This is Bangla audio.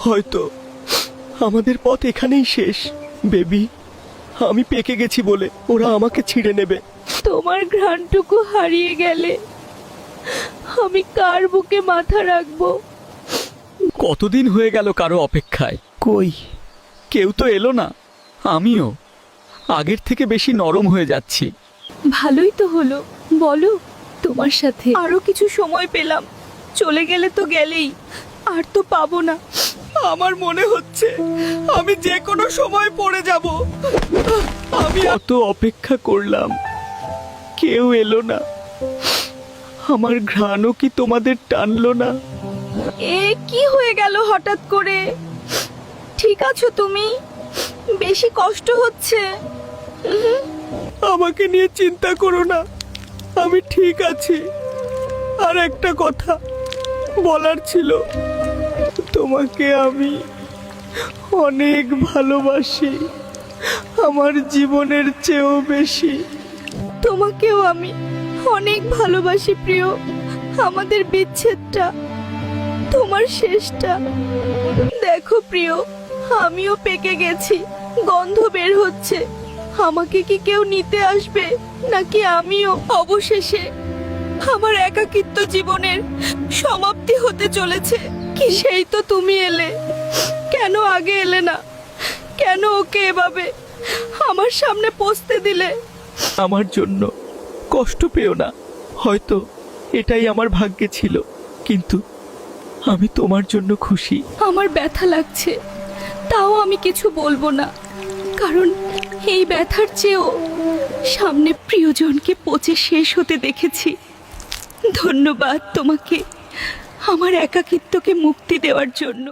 হয়তো আমাদের পথ এখানেই শেষ। বেবি, আমি পেকে গেছি বলে ওরা আমাকে ছিঁড়ে নেবে। তোমার ঘ্রাণটুকু হারিয়ে গেলে আমি কার বুকে মাথা রাখবো? কতদিন হয়ে গেল কারো অপেক্ষায়, কই কেউ তো এলো না। আমিও আগের থেকে বেশি নরম হয়ে যাচ্ছি। ভালোই তো হলো, বলো, তোমার সাথে আরো কিছু সময় পেলাম। চলে গেলে তো গেলেই, আর তো পাবো না। আমার মনে হচ্ছে আমি যে কোনো সময় পড়ে যাব। আমি এত অপেক্ষা করলাম, কেউ এলো না। আমার ঘ্রাণও কি তোমাদের টানলো না? এ কি হয়ে গেল হঠাৎ করে? ঠিক আছো তুমি? বেশি কষ্ট হচ্ছে? আমাকে নিয়ে চিন্তা করো না, আমি ঠিক আছি। আর একটা কথা বলার ছিল, তোমাকে আমি অনেক ভালোবাসি, আমার জীবনের চেয়েও বেশি। তোমাকেও আমি অনেক ভালোবাসি প্রিয়। আমাদের বিচ্ছেদটা তোমার শেষটা। দেখো প্রিয়, আমিও পেকে গেছি, গন্ধ বের হচ্ছে। আমাকে কি কেউ নিতে আসবে, নাকি আমিও অবশেষে আমার একাকিত্ব জীবনের সমাপ্তি হতে চলেছে? কি সেই তো তুমি এলে, কেন আগে এলে না? কেন ওকে এভাবে আমার সামনে পৌঁছতে দিলে? আমার জন্য কষ্ট পেও না, হয়তো এটাই আমার ভাগ্যে ছিল, কিন্তু আমি তোমার জন্য খুশি। আমার ব্যথা লাগছে, তাও আমি কিছু বলবো না, কারণ এই ব্যথার চেয়েও সামনে প্রিয়জনকে পচে শেষ হতে দেখেছি। ধন্যবাদ তোমাকে আমার একাকিত্বকে মুক্তি দেওয়ার জন্য।